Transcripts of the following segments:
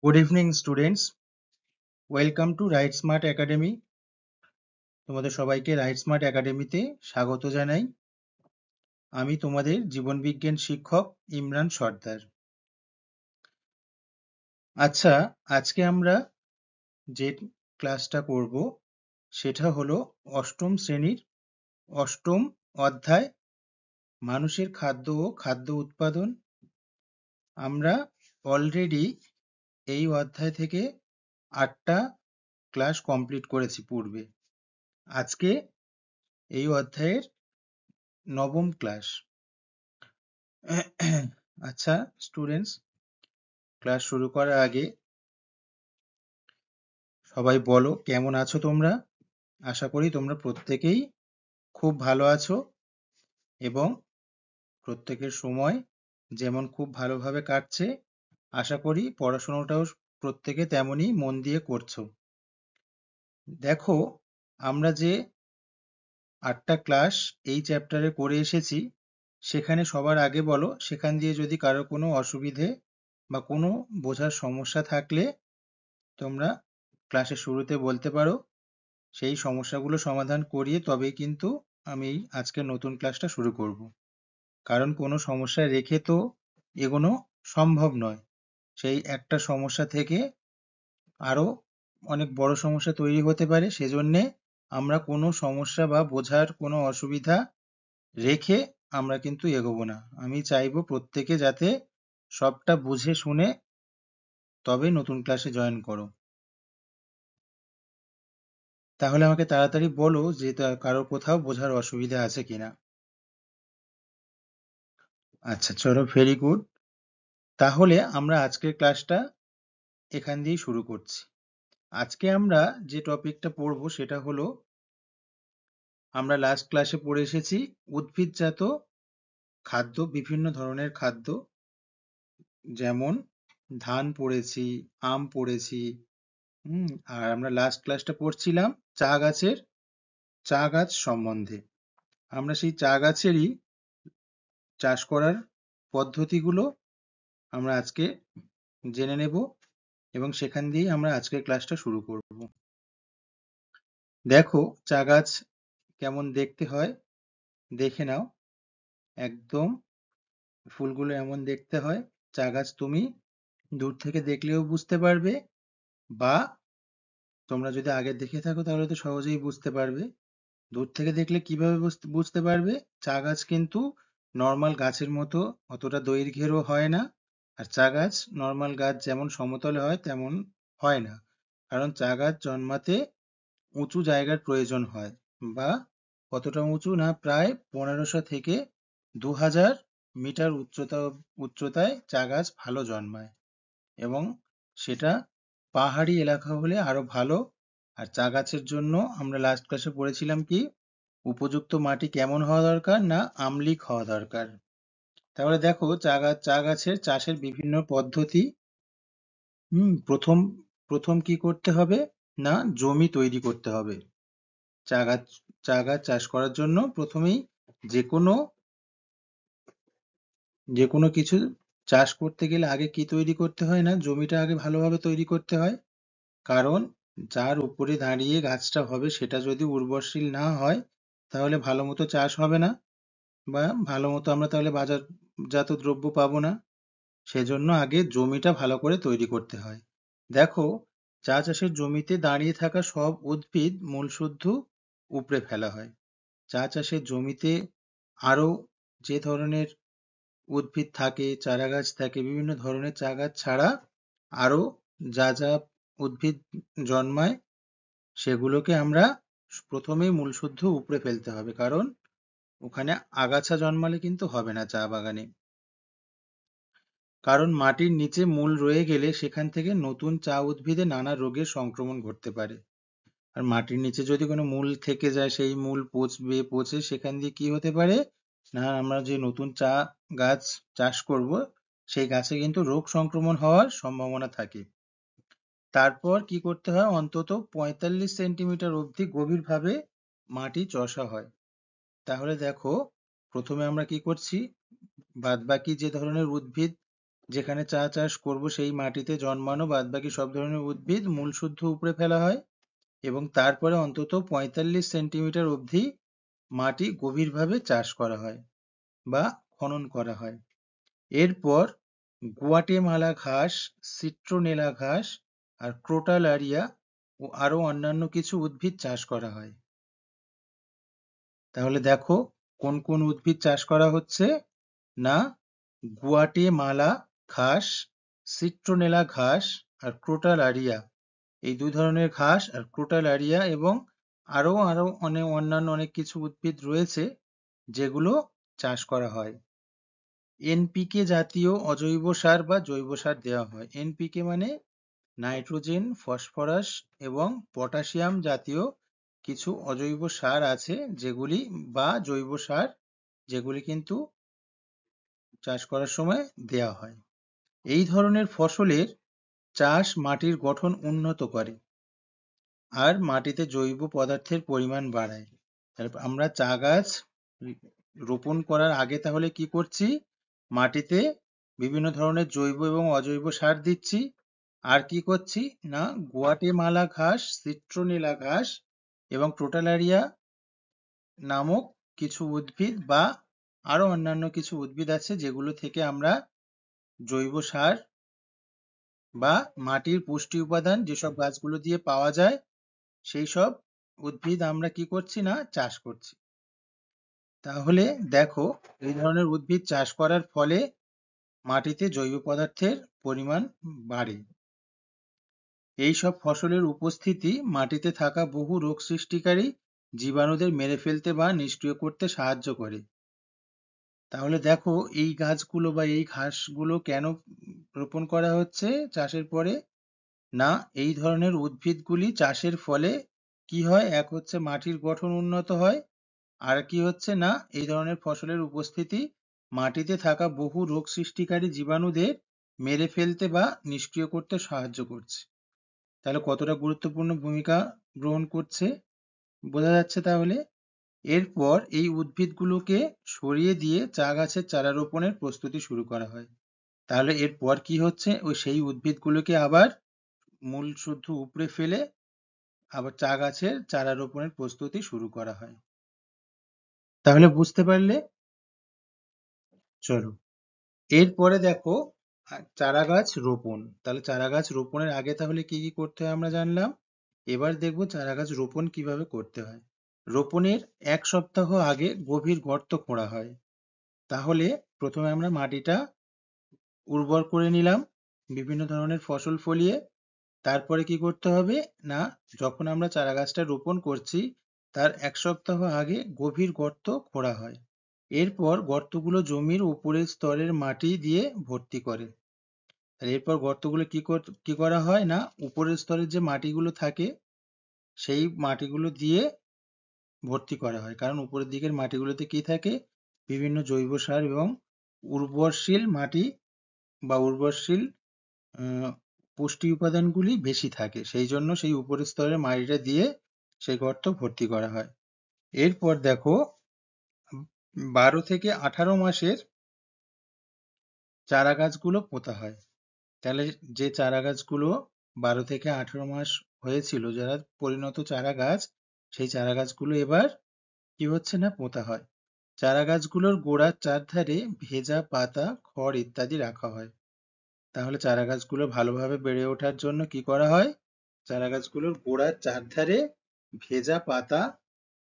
Good evening, students. Welcome to Right Smart Academy. তোমাদের সবাইকে right smart একাডেমিতে স্বাগত জানাই। আমি তোমাদের জীবনবিজ্ঞান শিক্ষক ইমরান সর্দার। আচ্ছা, আজকে আমরা যে ক্লাসটা করব সেটা হলো অষ্টম শ্রেণীর অষ্টম অধ্যায় মানুষের খাদ্য ও খাদ্য উৎপাদন। আমরা অলরেডি এই অধ্যায় থেকে 8টা ক্লাস কমপ্লিট করেছি পূর্বে। আজকে এই অধ্যায়ের নবম ক্লাস। আচ্ছা স্টুডেন্টস, ক্লাস শুরু করার আগে সবাই বলো কেমন আছো তোমরা। আশা করি তোমরা প্রত্যেকেই খুব ভালো আছো এবং প্রত্যেকের সময় যেমন খুব ভালোভাবে কাটছে, আশা করি পড়াশোনাটাও প্রত্যেকে তেমনই মন দিয়ে করছো। দেখো, আমরা যে 8টা ক্লাস এই চ্যাপ্টারে করে এসেছি, সেখানে সবার আগে বলো সেখান দিয়ে যদি কারো কোনো অসুবিধে বা কোনো বোঝার সমস্যা থাকলে তোমরা ক্লাসের শুরুতে বলতে পারো। সেই সমস্যাগুলো সমাধান করিয়ে তবেই কিন্তু আমি আজকের নতুন ক্লাসটা শুরু করব। কারণ কোনো সমস্যা রেখে তো এগোনো সম্ভব নয়। সেই একটা সমস্যা থেকে আরো অনেক বড় সমস্যা তৈরি হতে পারে, সেজন্যে আমরা কোনো সমস্যা বা বোঝার কোনো অসুবিধা রেখে আমরা কিন্তু এগোবো না। আমি চাইবো প্রত্যেকে যাতে সবটা বুঝে শুনে তবে নতুন ক্লাসে জয়েন করো। তাহলে আমাকে তাড়াতাড়ি বলো যে কারো কোথাও বোঝার অসুবিধা আছে কিনা। আচ্ছা, চলো, ভেরি গুড। তাহলে আমরা আজকের ক্লাসটা এখান দিয়েই শুরু করছি। আজকে আমরা যে টপিকটা পড়বো সেটা হলো, আমরা লাস্ট ক্লাসে পড়ে এসেছি উদ্ভিদজাত খাদ্য, বিভিন্ন ধরনের খাদ্য, যেমন ধান পড়েছি, আম পড়েছি। আর আমরা লাস্ট ক্লাসটা পড়ছিলাম চা গাছ সম্বন্ধে। আমরা সেই চা গাছেরই চাষ করার পদ্ধতিগুলো আমরা আজকে জেনে নেব এবং সেখান দিয়েই আমরা আজকের ক্লাসটা শুরু করব। দেখো চা গাছ কেমন দেখতে হয়, দেখে নাও। একদম ফুলগুলো এমন দেখতে হয়। চা গাছ তুমি দূর থেকে দেখলেও বুঝতে পারবে, বা তোমরা যদি আগে দেখে থাকো তাহলে তো সহজেই বুঝতে পারবে। দূর থেকে দেখলে কিভাবে বুঝতে পারবে? চা গাছ কিন্তু নর্মাল গাছের মতো অতটা দৈর্ঘ্যেরও হয় না, আর চা গাছ নর্মাল গাছ যেমন সমতলে হয় তেমন হয় না। কারণ চা গাছ জন্মাতে উঁচু জায়গার প্রয়োজন হয়, বা কতটা উঁচু না, প্রায় 1500 থেকে 2000 মিটার উচ্চতায় চা গাছ ভালো জন্মায়, এবং সেটা পাহাড়ি এলাকা হলে আরো ভালো। আর চা গাছের জন্য আমরা লাস্ট ক্লাসে পড়েছিলাম কি, উপযুক্ত মাটি কেমন হওয়া দরকার না, আম্লিক হওয়া দরকার। তাহলে দেখো চা গাছের চাষের বিভিন্ন পদ্ধতি। প্রথম প্রথম কি করতে হবে না, জমি তৈরি করতে হবে। চা গাছ চা গাছ চাষ করার জন্য প্রথমেই যে কোনো যে কোনো কিছু চাষ করতে গেলে আগে কি তৈরি করতে হয় না, জমিটা আগে ভালোভাবে তৈরি করতে হয়। কারণ যার উপরে দাঁড়িয়ে গাছটা হবে সেটা যদি উর্বরশীল না হয়, তাহলে ভালো মতো চাষ হবে না, বা ভালো মতো আমরা তাহলে বাজারজাত দ্রব্য পাবো না। সেজন্য আগে জমিটা ভালো করে তৈরি করতে হয়। দেখো, চা চাষের জমিতে দাঁড়িয়ে থাকা সব উদ্ভিদ মূলশুদ্ধ উপড়ে ফেলা হয়। চা চাষের জমিতে আরো যে ধরনের উদ্ভিদ থাকে, চারাগাছ থাকে, বিভিন্ন ধরনের চা গাছ ছাড়া আরো যা যা উদ্ভিদ জন্মায়, সেগুলোকে আমরা প্রথমেই মূলশুদ্ধ উপড়ে ফেলতে হবে। কারণ ওখানে আগাছা জন্মালে কিন্তু হবে না চা বাগানে। কারণ মাটির নিচে মূল রয়ে গেলে সেখান থেকে নতুন চা উদ্ভিদে নানা রোগের সংক্রমণ ঘটতে পারে। আর মাটির নিচে যদি কোনো মূল থেকে যায়, সেই মূল পচে সেখান দিয়ে কি হতে পারে না, আমরা যে নতুন চা গাছ চাষ করব সেই গাছে কিন্তু রোগ সংক্রমণ হওয়ার সম্ভাবনা থাকে। তারপর কি করতে হয়, অন্তত 45 সেন্টিমিটার অবধি গভীরভাবে মাটি চষা হয়। তাহলে দেখো, প্রথমে আমরা কি করছি, বাদবাকি যে ধরনের উদ্ভিদ যেখানে চা চাষ করব সেই মাটিতে জন্মানো বাদবাকি সব ধরনের উদ্ভিদ মূল শুদ্ধ উপড়ে ফেলা হয় এবং তারপরে অন্তত ৪৫ সেন্টিমিটার অবধি মাটি গভীরভাবে চাষ করা হয় বা খনন করা হয়। এরপর গুয়াটেমালা ঘাস, সিট্রোনেলা ঘাস আর ক্রোটালারিয়া ও আরো অন্যান্য কিছু উদ্ভিদ চাষ করা হয়। তাহলে দেখো কোন কোন উদ্ভিদ চাষ করা হচ্ছে না, গুয়াটেমালা ঘাস, সিট্রোনেলা ঘাস আর ক্রোটালারিয়া, এই দুই ধরনের ঘাস আর ক্রোটালারিয়া এবং আরো আরো অন্যান্য অনেক কিছু উদ্ভিদ রয়েছে যেগুলো চাষ করা হয়। এনপিকে জাতীয় অজৈব সার বা জৈব সার দেওয়া হয়। এনপিকে মানে নাইট্রোজেন, ফসফরাস এবং পটাশিয়াম জাতীয় কিছু অজৈব সার আছে যেগুলি বা জৈব সার যেগুলি কিন্তু চাষ করার সময় দেওয়া হয়। এই ধরনের ফসলের চাষ মাটির গঠন উন্নত করে আর মাটিতে জৈব পদার্থের পরিমাণ বাড়ায়। তাহলে আমরা চা গাছ রোপণ করার আগে তাহলে কি করছি, মাটিতে বিভিন্ন ধরনের জৈব এবং অজৈব সার দিচ্ছি, আর কি করছি না গুয়াটেমালা ঘাস, সিট্রোনেলা ঘাস এবং ক্রোটালারিয়া নামক কিছু উদ্ভিদ বা আরো অন্যান্য কিছু উদ্ভিদ আছে যেগুলো থেকে আমরা জৈব সার বা মাটির পুষ্টি উপাদান যেসব গাছগুলো দিয়ে পাওয়া যায় সেই সব উদ্ভিদ আমরা কি করছি না চাষ করছি। তাহলে দেখো এই ধরনের উদ্ভিদ চাষ করার ফলে মাটিতে জৈব পদার্থের পরিমাণ বাড়ে। এই সব ফসলের উপস্থিতি মাটিতে থাকা বহু রোগ সৃষ্টিকারী জীবাণুদের মেরে ফেলতে বা নিষ্ক্রিয় করতে সাহায্য করে। তাহলে দেখো এই গাছগুলো বা এই ঘাসগুলো কেন রোপণ করা হচ্ছে চাষের পরে না, এই ধরনের উদ্ভিদগুলি চাষের ফলে কি হয়, এক হচ্ছে মাটির গঠন উন্নত হয়, আর কি হচ্ছে না এই ধরনের ফসলের উপস্থিতি মাটিতে থাকা বহু রোগ সৃষ্টিকারী জীবাণুদের মেরে ফেলতে বা নিষ্ক্রিয় করতে সাহায্য করছে। তাহলে কতটা গুরুত্বপূর্ণ ভূমিকা গ্রহণ করছে বোঝা যাচ্ছে। তাহলে এরপর এই উদ্ভিদগুলোকে সরিয়ে দিয়ে চা গাছের চারা রোপণের প্রস্তুতি শুরু করা হয়। তাহলে এরপর কি হচ্ছে, ওই সেই উদ্ভিদগুলোকে আবার মূল শুদ্ধ উপড়ে ফেলে আবার চা গাছের চারা রোপণের প্রস্তুতি শুরু করা হয়। তাহলে বুঝতে পারলে? চলো এরপরে দেখো চারা গাছ রোপণ। তাহলে চারা গাছ রোপণের আগে তাহলে কি কি করতে হয় আমরা জানলাম। এবার দেখবো চারা গাছ রোপণ কিভাবে করতে হয়। রোপণের ১ সপ্তাহ আগে গভীর গর্ত খোঁড়া হয়। তাহলে প্রথমে আমরা মাটিটা উর্বর করে নিলাম বিভিন্ন ধরনের ফসল ফলিয়ে। তারপরে কি করতে হবে না, যখন আমরা চারা গাছটা রোপণ করছি তার ১ সপ্তাহ আগে গভীর গর্ত খোঁড়া হয়। এরপর গর্তগুলো জমির উপরের স্তরের মাটি দিয়ে ভর্তি করে। আর এরপর গর্তগুলো কি করা হয় না, উপরের স্তরের যে মাটিগুলো থাকে সেই মাটিগুলো দিয়ে ভর্তি করা হয়, কারণ উপরের দিকের মাটিগুলোতে কি থাকে, বিভিন্ন জৈব সার এবং উর্বরশীল মাটি বা উর্বরশীল পুষ্টি উপাদানগুলি বেশি থাকে, সেই জন্য সেই উপরের স্তরের মাটিটা দিয়ে সেই গর্ত ভর্তি করা হয়। এরপর দেখো ১২ থেকে ১৮ মাসের চারা গাছগুলো পোঁতা হয়। তাহলে যে চারা গাছগুলো ১২ থেকে ১৮ মাস হয়েছিল, যারা পরিণত চারা গাছ, সেই চারা গাছগুলো এবার কি হচ্ছে না পোঁতা হয়। চারা গাছগুলোর গোড়ার চারধারে ভেজা পাতা, খড় ইত্যাদি রাখা হয়। তাহলে চারা গাছগুলো ভালোভাবে বেড়ে ওঠার জন্য কি করা হয়, চারা গাছগুলোর গোড়ার চারধারে ভেজা পাতা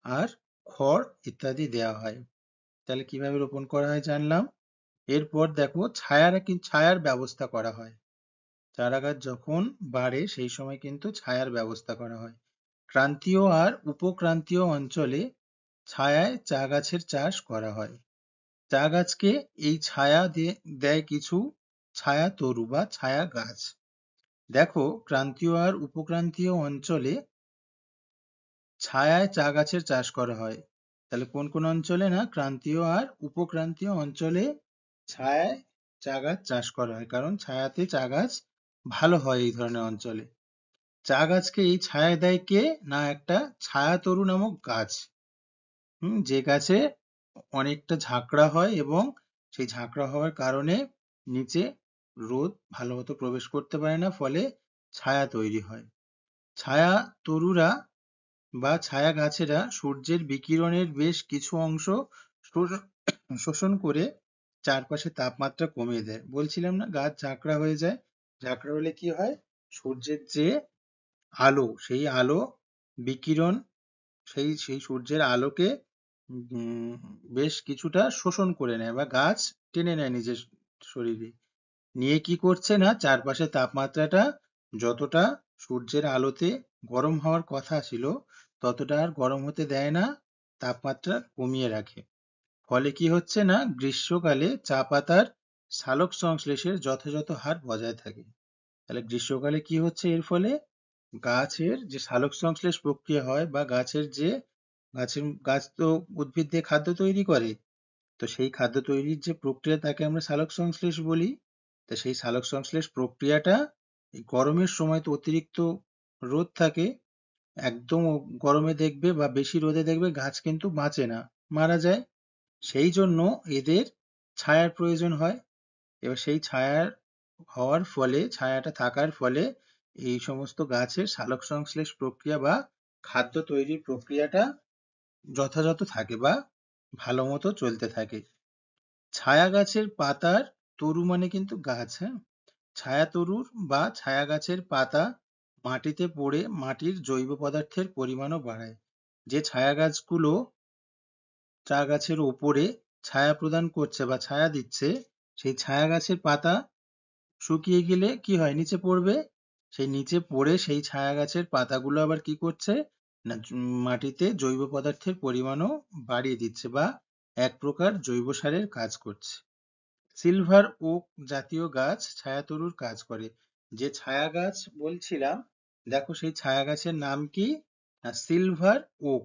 আর খড় ইত্যাদি দেওয়া হয়। তাহলে কিভাবে রোপণ করা হয় জানলাম। এরপর দেখো ছায়ার ব্যবস্থা করা হয়। চারা গাছ যখন বাড়ে সেই সময় কিন্তু ছায়ার ব্যবস্থা করা হয়। ক্রান্তীয় আর উপক্রান্তীয় অঞ্চলে ছায়ায় চা গাছের চাষ করা হয়। চা গাছকে এই ছায়া দেয় কিছু ছায়া তরু বা ছায়া গাছ। দেখো ক্রান্তীয় আর উপক্রান্তীয় অঞ্চলে ছায়ায় চা গাছের চাষ করা হয়। তাহলে কোন কোন অঞ্চলে না, ক্রান্তীয় আর উপক্রান্তীয় অঞ্চলে ছায়ায় চা গাছ চাষ করা হয়, কারণ ছায়াতে চা গাছ ভালো হয় এই ধরনের অঞ্চলে। চা গাছকে এই ছায়া দেয় কে না, একটা ছায়া তরু নামক গাছ, যে গাছে অনেকটা ঝাঁকড়া হয় এবং সেই ঝাঁকড়া হওয়ার কারণে নিচে রোদ ভালো মতো প্রবেশ করতে পারে না, ফলে ছায়া তৈরি হয়। ছায়া তরুরা বা ছায়া গাছেরা সূর্যের বিকিরণের বেশ কিছু অংশ শোষণ করে চারপাশে তাপমাত্রা কমিয়ে দেয়। বলছিলাম না গাছ ঝাঁকড়া হয়ে যায়, ঝাঁকড়া হলে কি হয়, সূর্যের যে আলো, সেই আলো বিকিরণ সেই সেই সূর্যের আলোকে উম, বেশ কিছুটা শোষণ করে নেয় বা গাছ টেনে নেয় নিজের শরীরে, নিয়ে কি করছে না চারপাশে তাপমাত্রাটা যতটা সূর্যের আলোতে গরম হওয়ার কথা ছিল ততটা আর গরম হতে দেয় না, তাপমাত্রা কমিয়ে রাখে। ফলে কি হচ্ছে না, গ্রীষ্মকালে চা পাতার সালোক সংশ্লেষের যথাযথ হার বজায় থাকে। তাহলে গ্রীষ্মকালে কি হচ্ছে এর ফলে, গাছের যে সালোক সংশ্লেষ প্রক্রিয়া হয় বা গাছ তো উদ্ভিদ দিয়ে খাদ্য তৈরি করে, তো সেই খাদ্য তৈরির যে প্রক্রিয়া তাকে আমরা সালোক সংশ্লেষ বলি। তা সেই সালোক সংশ্লেষ প্রক্রিয়াটা এই গরমের সময় তো অতিরিক্ত রোদ থাকে, একদম গরমে দেখবে বা বেশি রোদে দেখবে গাছ কিন্তু বাঁচে না, মারা যায়। সেই জন্য এদের ছায়ার প্রয়োজন হয়। এবার সেই ছায়ার হওয়ার ফলে, ছায়াটা থাকার ফলে এই সমস্ত গাছের সালোক সংশ্লেষ প্রক্রিয়া বা খাদ্য তৈরির প্রক্রিয়াটা যথাযথ থাকে বা ভালো মতো চলতে থাকে। ছায়া গাছের পাতার তরু মানে কিন্তু গাছ, হ্যাঁ, ছায়া তরুর বা ছায়া গাছের পাতা মাটিতে পড়ে মাটির জৈব পদার্থের পরিমাণও বাড়ায়। যে ছায়া গাছগুলো চা গাছের ওপরে ছায়া প্রদান করছে বা ছায়া দিচ্ছে, সেই ছায়া গাছের পাতা শুকিয়ে গেলে কি হয়, নিচে পড়বে। সেই নিচে পড়ে সেই ছায়া গাছের পাতাগুলো আবার কি করছে না, মাটিতে জৈব পদার্থের পরিমাণও বাড়িয়ে দিচ্ছে বা এক প্রকার জৈব সারের কাজ করছে। সিলভার ওক জাতীয় গাছ ছায়াতরুর কাজ করে। যে ছায়া গাছ বলছিলাম, দেখো সেই ছায়া গাছের নাম কি, না সিলভার ওক।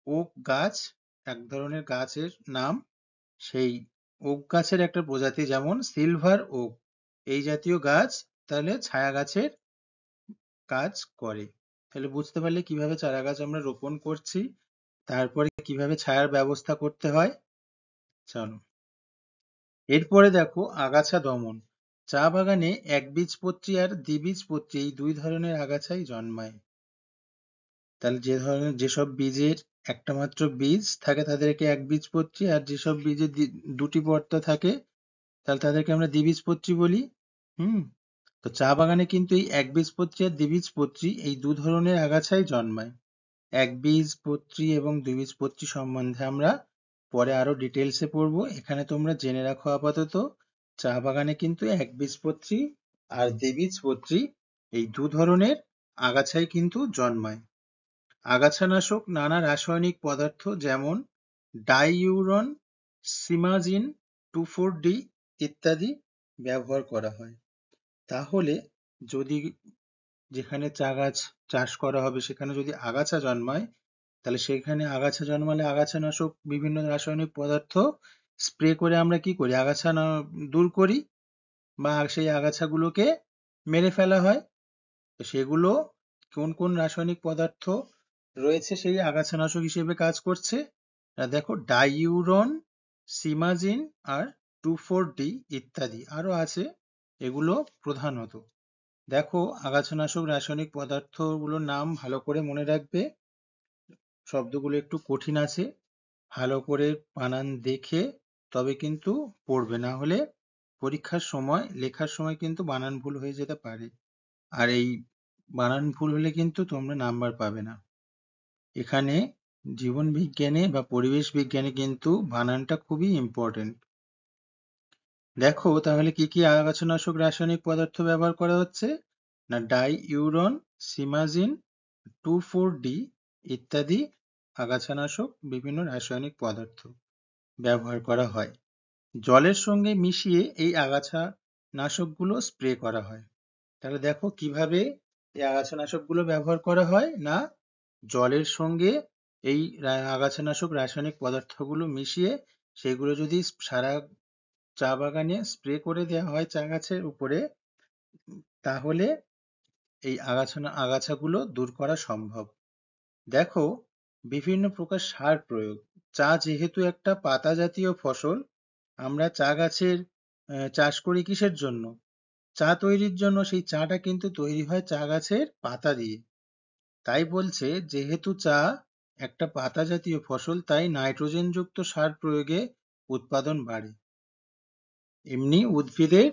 ওক গাছ এক ধরনের গাছের নাম। সেই ওক গাছের একটা প্রজাতি যেমন সিলভার ওক, এই জাতীয় গাছ তাহলে ছায়া গাছের কাজ করে। তাহলে বুঝতে পারলে কিভাবে চারা গাছ আমরা রোপণ করছি, তারপরে কিভাবে ছায়ার ব্যবস্থা করতে হয়। চলো এরপরে দেখো আগাছা দমন। চা বাগানে একবীজপত্রী আর দ্বিবীজপত্রী এই দুই ধরনের আগাছাই জন্মায়। তাহলে যে ধরনের যেসব বীজের একটা মাত্র বীজ থাকে তাদেরকে একবীজপত্রী, আর যেসব বীজের দুটি পর্দা থাকে তাহলে তাদেরকে আমরা দ্বিবীজপত্রী বলি। হুম, তো চা বাগানে কিন্তু এই একবীজপত্রী আর দ্বিবীজপত্রী এই দু ধরনের আগাছাই জন্মায়। একবীজপত্রী এবং দ্বিবীজপত্রী সম্বন্ধে আমরা পরে আরো ডিটেলসে পড়বো। এখানে তোমরা জেনে রাখো আপাতত চা বাগানে কিন্তু একবীজপত্রী আর দ্বিবীজপত্রী এই দু ধরনের আগাছাই কিন্তু জন্মায়। আগাছানাশক নানা রাসায়নিক পদার্থ যেমন ডাইইউরন, সিমাজিন 2,4-D ইত্যাদি ব্যবহার করা হয়। তাহলে যদি যেখানে চা গাছ চাষ করা হবে সেখানে যদি আগাছা জন্মায়, তাহলে সেখানে আগাছা জন্মালে আগাছানাশক বিভিন্ন রাসায়নিক পদার্থ স্প্রে করে আমরা কি করি, আগাছা দূর করি বা সেই আগাছাগুলোকে মেরে ফেলা হয়। তো সেগুলো কোন কোন রাসায়নিক পদার্থ রয়েছে সেই আগাছানাশক হিসেবে কাজ করছে, দেখো ডাইইউরন, সিমাজিন আর 2,4-D ইত্যাদি আরো আছে, এগুলো প্রধানত। দেখো আগাছানাশক রাসায়নিক পদার্থগুলোর নাম ভালো করে মনে রাখবে, শব্দগুলো একটু কঠিন আছে, ভালো করে বানান দেখে তবে কিন্তু পড়বে, না হলে পরীক্ষার সময় লেখার সময় কিন্তু বানান ভুল হয়ে যেতে পারে, আর এই বানান ভুল হলে কিন্তু তোমরা নাম্বার পাবে না। এখানে জীবন বিজ্ঞানে বা পরিবেশ বিজ্ঞানে কিন্তু বানানটা খুবই ইম্পর্টেন্ট। দেখো তাহলে কি কি আগাছানাশক রাসায়নিক পদার্থ ব্যবহার করা হচ্ছে, না ডাইইউরন, সিমাজিন, 2,4-D ইত্যাদি আগাছানাশক বিভিন্ন রাসায়নিক পদার্থ ব্যবহার করা হয়। জলের সঙ্গে মিশিয়ে এই আগাছা নাশকগুলো স্প্রে করা হয়। তাহলে দেখো কিভাবে এই আগাছানাশকগুলো ব্যবহার করা হয়, না জলের সঙ্গে এই আগাছানাশক রাসায়নিক পদার্থগুলো মিশিয়ে সেগুলো যদি সারা চা বাগানে স্প্রে করে দেওয়া হয় চা গাছের উপরে, তাহলে এই আগাছাগুলো দূর করা সম্ভব। দেখো বিভিন্ন প্রকার সার প্রয়োগ। চা যেহেতু একটা পাতা জাতীয় ফসল, আমরা চা গাছের চাষ করি কিসের জন্য, চা তৈরির জন্য সেই চাটা কিন্তু তৈরি হয় চা গাছের পাতা দিয়ে। তাই বলছে যেহেতু চা একটা পাতা জাতীয় ফসল তাই নাইট্রোজেনযুক্ত সার প্রয়োগে উৎপাদন বাড়ে। এমনি উদ্ভিদের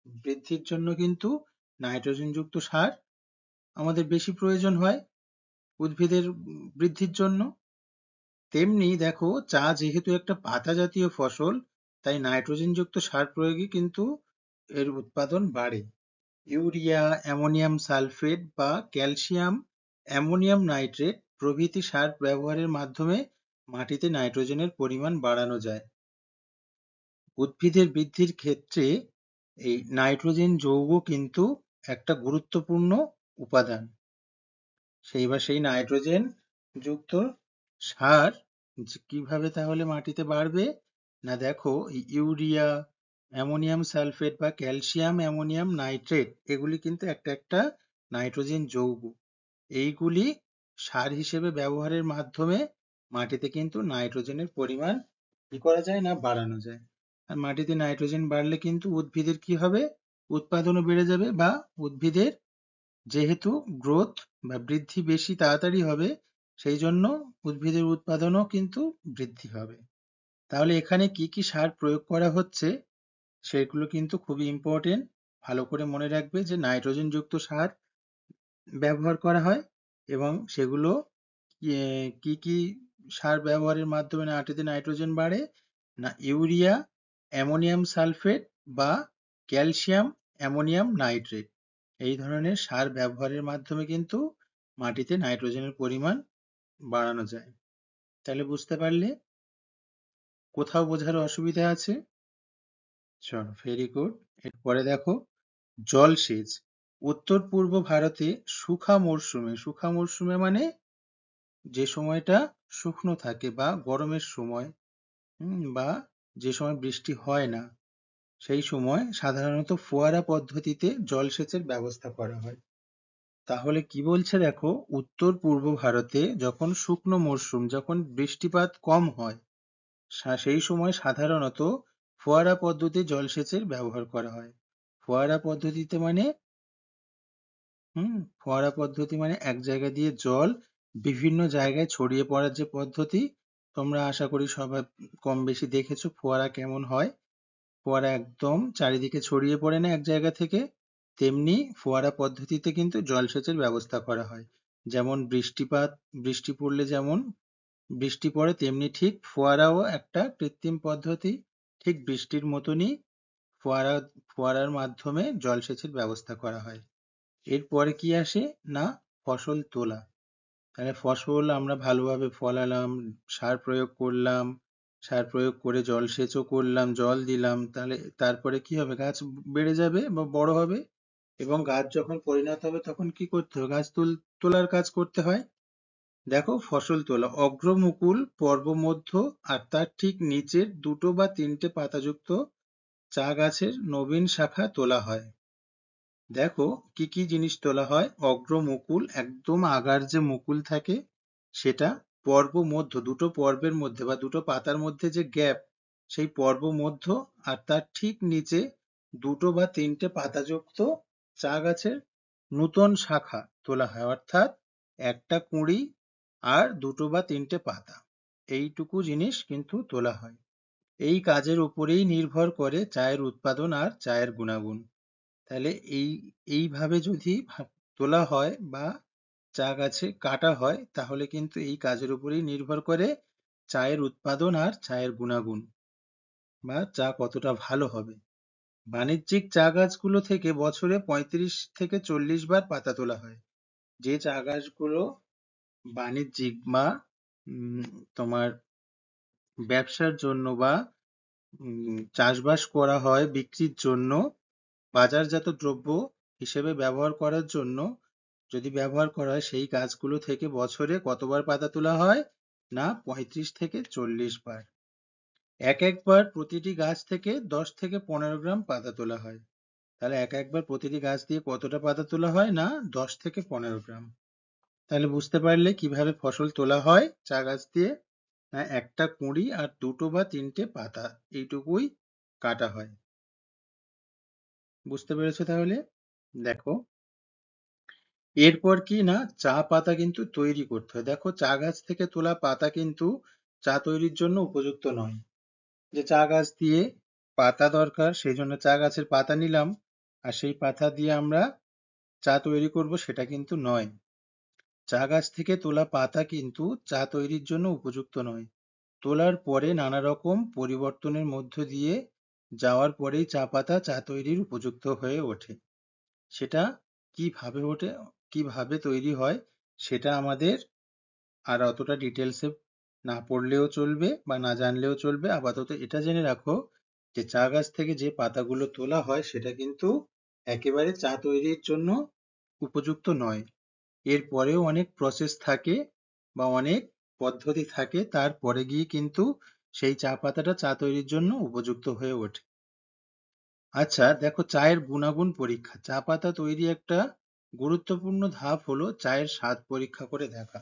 বৃদ্ধির জন্য কিন্তু নাইট্রোজেনযুক্ত সার আমাদের বেশি প্রয়োজন হয় উদ্ভিদের বৃদ্ধির জন্য। তেমনি দেখো চা যেহেতু একটা পাতা জাতীয় ফসল তাই নাইট্রোজেনযুক্ত সার প্রয়োগে কিন্তু এর উৎপাদন বাড়ে। ইউরিয়া, অ্যামোনিয়াম সালফেট বা ক্যালসিয়াম অ্যামোনিয়াম নাইট্রেট প্রভৃতি সার ব্যবহারের মাধ্যমে মাটিতে নাইট্রোজেনের পরিমাণ বাড়ানো যায়। উদ্ভিদের বৃদ্ধির ক্ষেত্রে এই নাইট্রোজেন যৌগ কিন্তু একটা গুরুত্বপূর্ণ উপাদান। সেই নাইট্রোজেন যুক্ত সার কিভাবে তাহলে মাটিতে বাড়বে? না দেখো ইউরিয়া, অ্যামোনিয়াম সালফেট বা ক্যালসিয়াম অ্যামোনিয়াম নাইট্রেট এগুলি কিন্তু একটা নাইট্রোজেন যৌগ। এইগুলি সার হিসেবে ব্যবহারের মাধ্যমে মাটিতে কিন্তু নাইট্রোজেনের পরিমাণ কি করা যায় না বাড়ানো যায়। আর মাটিতে নাইট্রোজেন বাড়লে কিন্তু উদ্ভিদের কি হবে? উৎপাদনও বেড়ে যাবে বা উদ্ভিদের যেহেতু গ্রোথ বা বৃদ্ধি বেশি তাড়াতাড়ি হবে সেই জন্য উদ্ভিদের উৎপাদনও কিন্তু বৃদ্ধি হবে। তাহলে এখানে কি কি সার প্রয়োগ করা হচ্ছে সেগুলো কিন্তু খুবই ইম্পর্টেন্ট। ভালো করে মনে রাখবে যে নাইট্রোজেন যুক্ত সার ব্যবহার করা হয় এবং সেগুলো কি কি সার ব্যবহারের মাধ্যমে মাটিতে নাইট্রোজেন বাড়ে? না ইউরিয়া, অ্যামোনিয়াম সালফেট বা ক্যালসিয়াম অ্যামোনিয়াম নাইট্রেট এই ধরনের সার ব্যবহারের মাধ্যমে কিন্তু মাটিতে নাইট্রোজেনের পরিমাণ বাড়ানো যায়। তাহলে বুঝতে পারলে? কোথাও বোঝার অসুবিধা আছে? চলো, ভেরি গুড। এরপরে দেখো জলসেচ। উত্তর পূর্ব ভারতে শুখা মরশুমে মানে যে সময়টা শুকনো থাকে বা গরমের সময় বা যে সময় বৃষ্টি হয় না সেই সময় সাধারণত ফোয়ারা পদ্ধতিতে জলসেচের ব্যবস্থা করা হয়। তাহলে কি বলছে দেখো, উত্তর পূর্ব ভারতে যখন শুকনো মরশুম যখন বৃষ্টিপাত কম হয় সেই সময় সাধারণত ফোয়ারা পদ্ধতি জলসেচের ব্যবহার করা হয়। ফোয়ারা পদ্ধতিতে মানে ফোয়ারা পদ্ধতি মানে এক জায়গা দিয়ে জল বিভিন্ন জায়গায় ছড়িয়ে পড়ার যে পদ্ধতি। তোমরা আশা করি সবাই কম বেশি দেখেছো ফোয়ারা কেমন হয়। ফোয়ারা একদম চারিদিকে ছড়িয়ে পড়ে না এক জায়গা থেকে, তেমনি ফোয়ারা পদ্ধতিতে কিন্তু জলসেচের ব্যবস্থা করা হয়। যেমন বৃষ্টি পড়লে যেমন বৃষ্টি পড়ে তেমনি ঠিক ফোয়ারাও একটা কৃত্রিম পদ্ধতি। ঠিক বৃষ্টির মতনই ফোয়ারা ফোয়ারার মাধ্যমে জলসেচের ব্যবস্থা করা হয়। এরপরে কি আসে না ফসল তোলা। তাহলে ফসল আমরা ভালোভাবে ফলালাম, সার প্রয়োগ করলাম, সার প্রয়োগ করে জলসেচও করলাম, জল দিলাম, তাহলে তারপরে কি হবে? গাছ বেড়ে যাবে বা বড় হবে এবং গাছ যখন পরিণত হবে তখন কি করতে হবে? গাছ তোলার কাজ করতে হয়। দেখো ফসল তোলা, অগ্রমুকুল পর্বমধ্য আর তার ঠিক নিচের দুটো বা তিনটে পাতাযুক্ত চা গাছের নবীন শাখা তোলা হয়। দেখো কি কি জিনিস তোলা হয়? অগ্রমুকুল একদম আগার যে মুকুল থাকে সেটা, পর্ব মধ্য দুটো পর্বের মধ্যে বা দুটো পাতার মধ্যে যে গ্যাপ সেই পর্ব মধ্য আর তার ঠিক নিচে দুটো বা তিনটে পাতাযুক্ত চা গাছের নূতন শাখা তোলা হয়, অর্থাৎ একটা কুঁড়ি আর দুটো বা তিনটে পাতা এইটুকু জিনিস কিন্তু তোলা হয়। এই কাজের উপরেই নির্ভর করে চায়ের উৎপাদন আর চায়ের গুণাগুণ। তাহলে এইভাবে যদি তোলা হয় বা চা গাছে কাটা হয় তাহলে কিন্তু এই কাজের উপরেই নির্ভর করে চায়ের উৎপাদন আর চায়ের গুণাগুণ বা চা কতটা ভালো হবে। বাণিজ্যিক চা গাছগুলো থেকে বছরে 35 থেকে 40 বার পাতা তোলা হয়। যে চা গাছগুলো বাণিজ্যিক বা তোমার ব্যবসার জন্য বা চাষবাস করা হয় বিক্রির জন্য, বাজারজাত দ্রব্য হিসেবে ব্যবহার করার জন্য যদি ব্যবহার করা হয় সেই গাছগুলো থেকে বছরে কতবার পাতা তোলা হয়? না 35 থেকে 40 বার। একবার প্রতিটি গাছ থেকে 10 থেকে 15 গ্রাম পাতা তোলা হয়। তাহলে একবার প্রতিটি গাছ দিয়ে কতটা পাতা তোলা হয়? না 10 থেকে 15 গ্রাম। তাহলে বুঝতে পারলে কিভাবে ফসল তোলা হয় চা গাছ দিয়ে? না একটা কুঁড়ি আর দুটো বা তিনটে পাতা এইটুকুই কাটা হয়। বুঝতে পেরেছো তাহলে? দেখো, এরপর কি না, চা পাতা কিন্তু তৈরি করতে হয়। দেখো, চা গাছ থেকে তোলা পাতা কিন্তু চা তৈরির জন্য উপযুক্ত নয়। যে চা গাছ দিয়ে পাতা দরকার, সেই জন্য চা গাছের পাতা নিলাম আর সেই পাতা দিয়ে আমরা চা তৈরি করব, সেটা কিন্তু নয়। চা গাছ থেকে তোলা পাতা কিন্তু চা তৈরির জন্য উপযুক্ত নয়। তোলার পরে নানা রকম পরিবর্তনের মধ্য দিয়ে যাওয়ার পরেই চা পাতা চা তৈরির উপযুক্ত হয়ে ওঠে। সেটা কিভাবে ওঠে, কিভাবে তৈরি হয়, সেটা আমাদের আর অতটা ডিটেলসে না পড়লেও চলবে বা না জানলেও চলবে। আপাতত এটা জেনে রাখো যে চা গাছ থেকে যে পাতাগুলো তোলা হয় সেটা কিন্তু একেবারে চা তৈরির জন্য উপযুক্ত নয়। এরপরেও অনেক প্রসেস থাকে বা অনেক পদ্ধতি থাকে, তারপরে গিয়ে কিন্তু সেই চা পাতাটা চা তৈরির জন্য উপযুক্ত হয়ে ওঠে। আচ্ছা দেখো, চায়ের গুণাগুণ পরীক্ষা। চা পাতা তৈরি একটা গুরুত্বপূর্ণ ধাপ হলো চায়ের স্বাদ পরীক্ষা করে দেখা।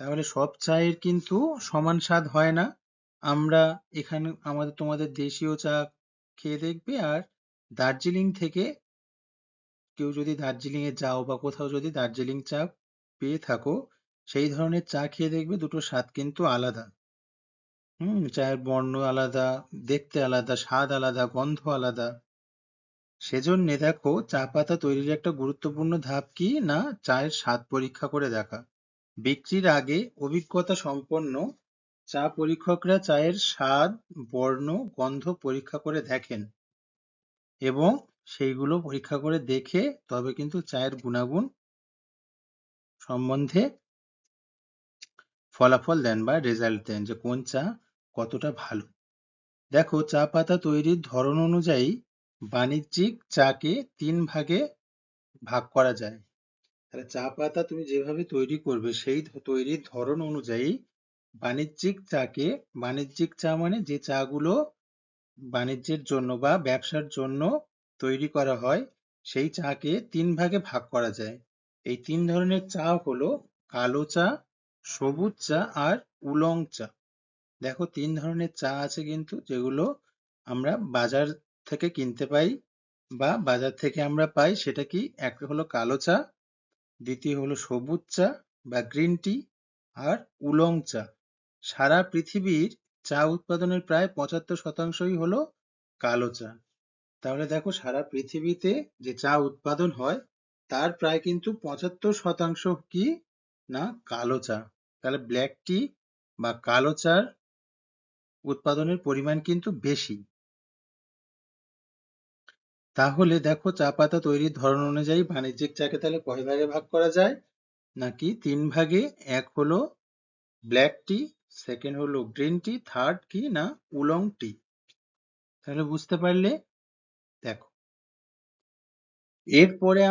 তাহলে সব চায়ের কিন্তু সমান স্বাদ হয় না। আমরা এখানে তোমাদের দেশীয় চা খেয়ে দেখবে, আর দার্জিলিং থেকে কেউ যদি দার্জিলিং এ যাও বা কোথাও যদি দার্জিলিং চা পেয়ে থাকো, সেই ধরনের চা খেয়ে দেখবে দুটো স্বাদ কিন্তু আলাদা। চায়ের বর্ণ আলাদা, দেখতে আলাদা, স্বাদ আলাদা, গন্ধ আলাদা। সেজন্য দেখো, চা পাতা তৈরির একটা গুরুত্বপূর্ণ ধাপ কি না, চায়ের স্বাদ পরীক্ষা করে দেখা। বিক্রির আগে অভিজ্ঞতা সম্পন্ন চা পরীক্ষকরা চায়ের স্বাদ, বর্ণ, গন্ধ পরীক্ষা করে দেখেন এবং সেইগুলো পরীক্ষা করে দেখে তবে কিন্তু চায়ের গুণাগুণ সম্বন্ধে ফলাফল দেন বা রেজাল্ট দেন, যে কোন চা কতটা ভালো। দেখো, চা পাতা তৈরির ধরন অনুযায়ী বাণিজ্যিক চাকে 3 ভাগে ভাগ করা যায়। তাহলে চা পাতা তুমি যেভাবে তৈরি করবে সেই তৈরির ধরন অনুযায়ী বাণিজ্যিক চাকে, বাণিজ্যিক চা মানে যে চাগুলো বাণিজ্যের জন্য বা ব্যবসার জন্য তৈরি করা হয়, সেই চাকে 3 ভাগে ভাগ করা যায়। এই 3 ধরনের চা হলো কালো চা, সবুজ চা আর উলং চা। দেখো, 3 ধরনের চা আছে কিন্তু, যেগুলো আমরা বাজার থেকে কিনতে পাই বা বাজার থেকে আমরা পাই। সেটা কি, একটা হলো কালো চা, দ্বিতীয় হলো সবুজ চা বা গ্রিন টি, আর উলং চা। সারা পৃথিবীর চা উৎপাদনের প্রায় 75%ই হলো কালো চা। তাহলে দেখো, সারা পৃথিবীতে যে চা উৎপাদন হয় তার প্রায় কিন্তু 75% কি না, কালো চা। তাহলে ব্ল্যাক টি বা কালো চার উৎপাদনের পরিমাণ কিন্তু বেশি। তাহলে দেখো, চা পাতা তৈরির ধরন অনুযায়ী বাণিজ্যিক চাকে তাহলে কয় ভাগে ভাগ করা যায়, নাকি 3 ভাগে। এক হলো ব্ল্যাক টি, সেকেন্ড হলো গ্রিন টি, থার্ড কি না উলং টি। তাহলে বুঝতে পারলে? দেখো, এরপরে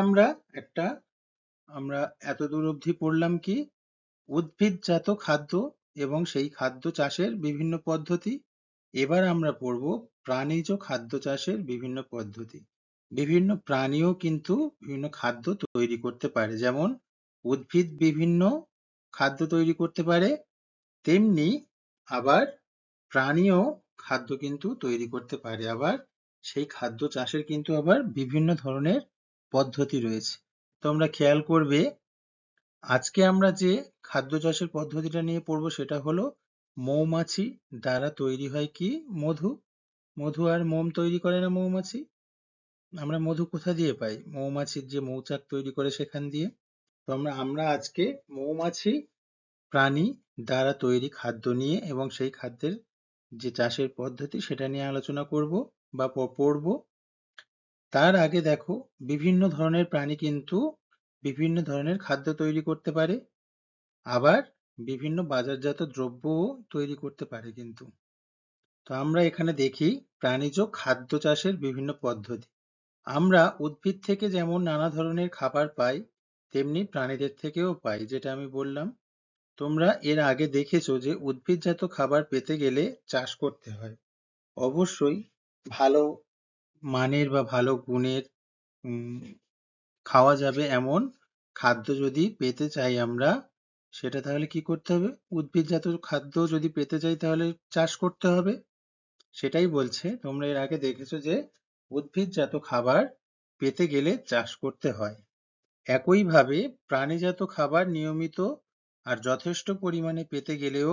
আমরা এতদূর অবধি পড়লাম কি, উদ্ভিদজাত খাদ্য এবং সেই খাদ্য চাষের বিভিন্ন পদ্ধতি। এবার আমরা পড়ব প্রাণীজ খাদ্য চাষের বিভিন্ন পদ্ধতি। বিভিন্ন প্রাণীও কিন্তু বিভিন্ন খাদ্য তৈরি করতে পারে। যেমন উদ্ভিদ বিভিন্ন খাদ্য তৈরি করতে পারে, তেমনি আবার প্রাণীও খাদ্য কিন্তু তৈরি করতে পারে। আবার সেই খাদ্য চাষের কিন্তু আবার বিভিন্ন ধরনের পদ্ধতি রয়েছে। তোমরা খেয়াল করবে, আজকে আমরা যে খাদ্য চাষের পদ্ধতিটা নিয়ে পড়বো সেটা হলো মৌমাছি দ্বারা তৈরি হয় কি, মধু। মধু আর মোম তৈরি করে না মৌমাছি? আমরা মধু কোথা দিয়ে পাই? মৌমাছির যে মৌচাক তৈরি করে সেখান দিয়ে। তো আমরা আজকে মৌমাছি প্রাণী দ্বারা তৈরি খাদ্য নিয়ে এবং সেই খাদ্যের যে চাষের পদ্ধতি সেটা নিয়ে আলোচনা করব বা পড়ব। তার আগে দেখো, বিভিন্ন ধরনের প্রাণী কিন্তু বিভিন্ন ধরনের খাদ্য তৈরি করতে পারে, আবার বিভিন্ন বাজারজাত দ্রব্যও তৈরি করতে পারে কিন্তু। তো আমরা এখানে দেখি প্রাণীজ খাদ্য চাষের বিভিন্ন পদ্ধতি। আমরা উদ্ভিদ থেকে যেমন নানা ধরনের খাবার পাই, তেমনি প্রাণীদের থেকেও পাই, যেটা আমি বললাম। তোমরা এর আগে দেখেছো যে উদ্ভিদজাত খাবার পেতে গেলে চাষ করতে হয়। অবশ্যই ভালো মানের বা ভালো গুণের উম, খাওয়া যাবে এমন খাদ্য যদি পেতে চাই আমরা, সেটা তাহলে কি করতে হবে? উদ্ভিদজাত খাদ্য যদি পেতে চাই তাহলে চাষ করতে হবে। সেটাই বলছে। তোমরা এর আগে দেখেছো যে উদ্ভিদজাত খাবার পেতে গেলে চাষ করতে হয়। একইভাবে প্রাণীজাত খাবার নিয়মিত আর যথেষ্ট পরিমাণে পেতে গেলেও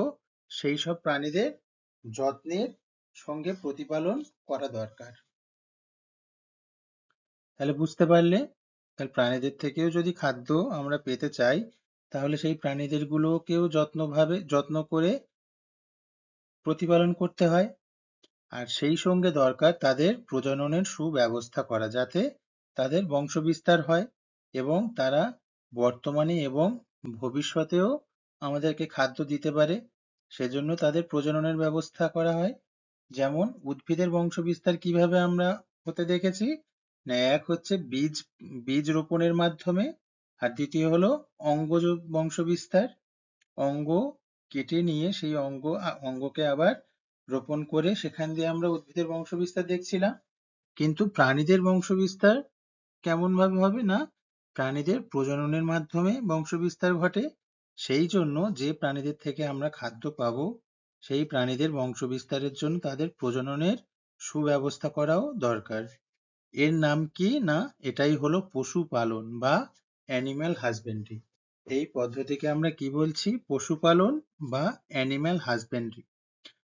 সেই সব প্রাণীদের যত্নের সঙ্গে প্রতিপালন করা দরকার। তাহলে বুঝতে পারলে, তাহলে প্রাণীদের থেকেও যদি খাদ্য আমরা পেতে চাই, তাহলে সেই প্রাণীদের গুলোকেও যত্ন করে প্রতিপালন করতে হয়। আর সেই সঙ্গে দরকার তাদের প্রজননের সুব্যবস্থা করা, যাতে তাদের বংশবিস্তার হয় এবং তারা বর্তমানে এবং ভবিষ্যতেও আমাদেরকে খাদ্য দিতে পারে। সেজন্য তাদের প্রজননের ব্যবস্থা করা হয়। যেমন উদ্ভিদের বংশবিস্তার কিভাবে আমরা হতে দেখেছি না, এক হচ্ছে বীজ বীজ রোপণের মাধ্যমে, আর দ্বিতীয় হলো অঙ্গজ বংশবিস্তার। অঙ্গ কেটে নিয়ে সেই অঙ্গকে আবার রোপণ করে সেখান দিয়ে আমরা উদ্ভিদের বংশবিস্তার দেখছিলাম। কিন্তু প্রাণীদের বংশবিস্তার কেমন ভাবে হবে না, প্রাণীদের প্রজননের মাধ্যমে বংশবিস্তার ঘটে। সেই জন্য যে প্রাণীদের থেকে আমরা খাদ্য পাবো, সেই প্রাণীদের বংশবিস্তারের জন্য তাদের প্রজননের সুব্যবস্থা করাও দরকার। এর নাম কি না, এটাই হলো পশুপালন বা অ্যানিম্যাল হাজবেন্ড্রি। এই পদ্ধতিকে আমরা কি বলছি? পশুপালন বা অ্যানিম্যাল হাজবেন্ড্রি।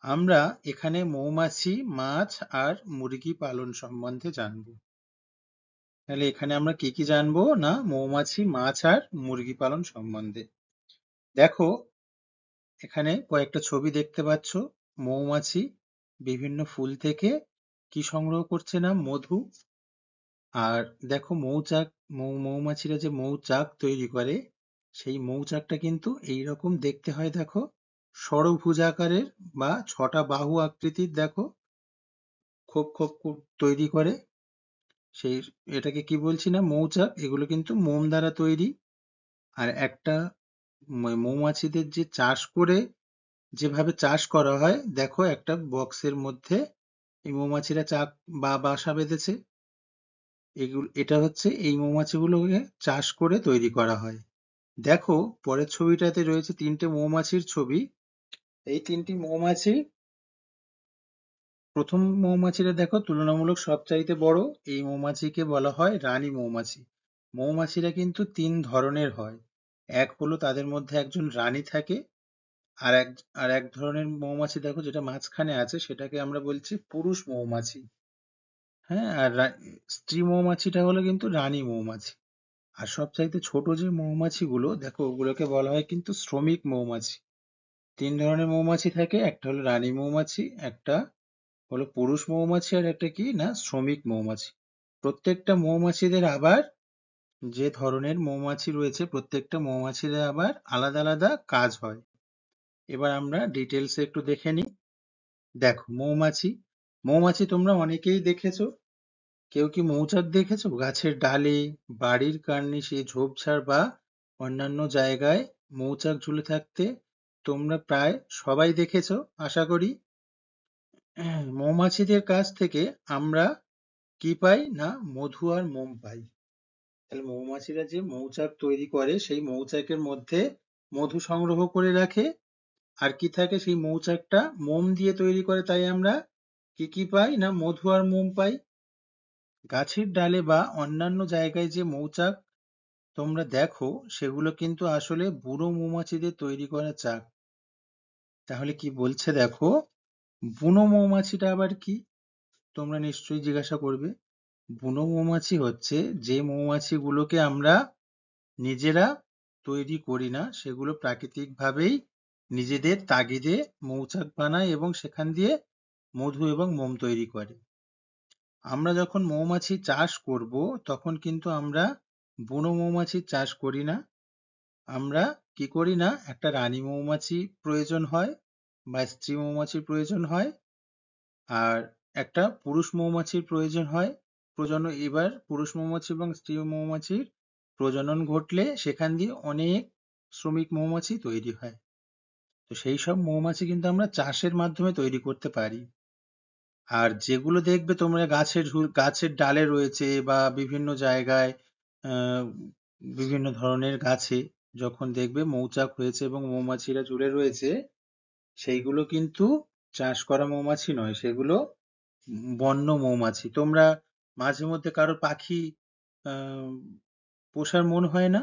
আমরা এখানে মৌমাছি, মাছ আর মুরগি পালন সম্বন্ধে জানবো। তাহলে এখানে আমরা কি কি জানবো না, মৌমাছি, মাছ আর মুরগি পালন সম্বন্ধে। দেখো, এখানে কয়েকটা ছবি দেখতে পাচ্ছ। মৌমাছি বিভিন্ন ফুল থেকে কি সংগ্রহ করছে না, মধু। আর দেখো মৌমাছিরা যে মৌচাক তৈরি করে, সেই মৌচাকটা কিন্তু এইরকম দেখতে হয়। দেখো, ষড়ভুজাকারের বা 6টা বাহু আকৃতির। দেখো, খোপ খোপ তৈরি করে। সেই এটাকে কি বলছি না, মৌচাক। এগুলো কিন্তু মোম দ্বারা তৈরি। আর একটা মৌমাছিদের যে চাষ করে, যেভাবে চাষ করা হয়, দেখো একটা বক্সের মধ্যে এই মৌমাছিরা চাক বা বাসা বেঁধেছে। এটা হচ্ছে এই মৌমাছিগুলোকে চাষ করে তৈরি করা হয়। দেখো, পরের ছবিটাতে রয়েছে 3টে মৌমাছির ছবি। এই 3টি মৌমাছি, প্রথম মৌমাছিটা দেখো তুলনামূলক সবচাইতে বড়। এই মৌমাছিকে বলা হয় রানী মৌমাছি। মৌমাছিরা কিন্তু 3 ধরনের হয়। এক হলো তাদের মধ্যে একজন রানী থাকে, আর এক ধরনের মৌমাছি দেখো যেটা মাঝখানে আছে, সেটাকে আমরা বলছি পুরুষ মৌমাছি। হ্যাঁ, আর স্ত্রী মৌমাছিটা হলো কিন্তু রানী মৌমাছি। আর সবচাইতে ছোট যে মৌমাছিগুলো দেখো, ওগুলোকে বলা হয় কিন্তু শ্রমিক মৌমাছি। 3 ধরনের মৌমাছি থাকে, একটা হলো রানী মৌমাছি, একটা হলো পুরুষ মৌমাছি, আর একটা কি না, শ্রমিক মৌমাছি। প্রত্যেকটা মৌমাছিদের আবার, যে ধরনের মৌমাছি রয়েছে, প্রত্যেকটা মৌমাছির আবার আলাদা আলাদা কাজ হয়। এবার আমরা ডিটেলসে একটু দেখে নিই। দেখো, মৌমাছি মৌমাছি তোমরা অনেকেই দেখেছো। কেউ কি মৌচাক দেখেছো? গাছের ডালে, বাড়ির কার্নিশে, ঝোপঝাড় বা অন্যান্য জায়গায় মৌচাক ঝুলে থাকতে তোমরা প্রায় সবাই দেখেছো, আশা করি। মৌমাছিদের কাছ থেকে আমরা কি পাই না, মধু আর মোম পাই। তাহলে মৌমাছিরা যে মৌচাক তৈরি করে, সেই মৌচাকের মধ্যে মধু সংগ্রহ করে রাখে। আর কি থাকে, সেই মৌচাকটা মোম দিয়ে তৈরি করে, তাই আমরা কি কি পাই না, মধু আর মোম পাই। গাছের ডালে বা অন্যান্য জায়গায় যে মৌচাক তোমরা দেখো, সেগুলো কিন্তু আসলে বুড়ো মৌমাছিদের তৈরি করা চাক। তাহলে কি বলছে দেখো, বুনো মৌমাছিটা আবার কি? তোমরা নিশ্চয়ই জিজ্ঞাসা করবে। বুনো মৌমাছি হচ্ছে যে মৌমাছিগুলোকে আমরা নিজেরা তৈরি করি না, সেগুলো প্রাকৃতিকভাবেই নিজেদের তাগিদে মৌচাক বানায় এবং সেখান দিয়ে মধু এবং মোম তৈরি করে। আমরা যখন মৌমাছি চাষ করব, তখন কিন্তু আমরা বুনো মৌমাছির চাষ করি না। আমরা কি করি না, একটা রানী মৌমাছি প্রয়োজন হয় বা স্ত্রী মৌমাছির প্রয়োজন হয়, আর একটা পুরুষ মৌমাছির প্রয়োজন হয়। এবার পুরুষ মৌমাছি এবং স্ত্রী মৌমাছির প্রজনন ঘটলে সেখান দিয়ে অনেক শ্রমিক মৌমাছি তৈরি হয়। তো সেই সব মৌমাছি কিন্তু আমরা চাষের মাধ্যমে তৈরি করতে পারি। আর যেগুলো দেখবে তোমরা গাছের ডালে রয়েছে বা বিভিন্ন জায়গায়, আহ, বিভিন্ন ধরনের গাছে যখন দেখবে মৌচাক হয়েছে এবং মৌমাছিরা ঝুলে রয়েছে, সেইগুলো কিন্তু চাষ করা মৌমাছি নয়, সেগুলো বন্য মৌমাছি। তোমরা মাঝে মধ্যে কারো পাখি আহ পোষার মন হয় না,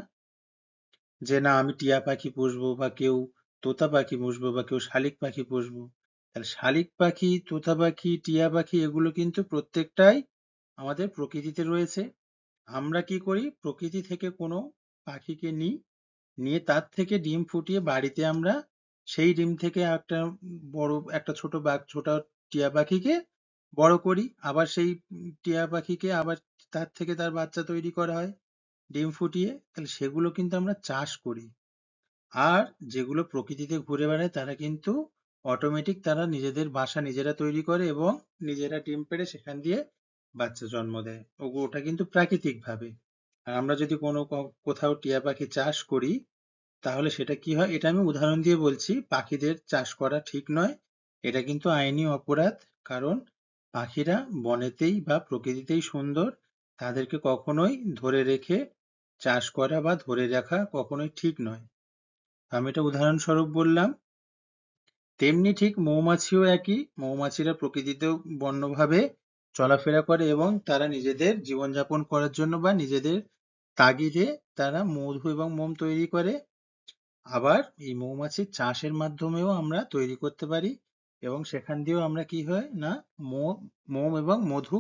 যে না আমি টিয়া পাখি পুষবো, বা কেউ তোতা পাখি পুষবো, বা কেউ শালিক পাখি পুষবো। তাহলে শালিক পাখি, তোতা পাখি, টিয়া পাখি এগুলো কিন্তু প্রত্যেকটাই আমাদের প্রকৃতিতে রয়েছে। আমরা কি করি, প্রকৃতি থেকে কোনো পাখিকে নিই, নিয়ে তার থেকে ডিম ফুটিয়ে বাড়িতে আমরা সেই ডিম থেকে একটা বড় একটা ছোট টিয়া পাখিকে বড় করি, আবার সেই টিয়া পাখিকে আবার তার থেকে তার বাচ্চা তৈরি করা হয় ডিম ফুটিয়ে। তাহলে সেগুলো কিন্তু আমরা চাষ করি। আর যেগুলো প্রকৃতিতে ঘুরে বেড়ায় তারা কিন্তু অটোমেটিক তারা নিজেদের বাসা নিজেরা তৈরি করে এবং নিজেরা ডিম পেড়ে সেখান দিয়ে বাচ্চা জন্ম দেয়। ওটা কিন্তু প্রাকৃতিক ভাবে। আর আমরা যদি কোনো কোথাও টিয়া পাখি চাষ করি, তাহলে সেটা কি হয়, এটা আমি উদাহরণ দিয়ে বলছি, পাখিদের চাষ করা ঠিক নয়। এটা কিন্তু আইনি অপরাধ। কারণ পাখিরা বনেতেই বা প্রকৃতিতেই সুন্দর, তাদেরকে কখনোই ধরে রেখে চাষ করা বা ধরে রাখা কখনোই ঠিক নয়। আমি এটা উদাহরণস্বরূপ বললাম। তেমনি ঠিক মৌমাছিও একই। মৌমাছিরা প্রকৃতিতেও বন্যভাবে চলাফেরা করে এবং তারা নিজেদের জীবনযাপন করার জন্য বা নিজেদের তাগিদে তারা মধু এবং মোম তৈরি করে। আবার এই মৌমাছির চাষের মাধ্যমেও আমরা তৈরি করতে পারি এবং সেখান দিয়েও আমরা কি হয় না, মোম এবং মধু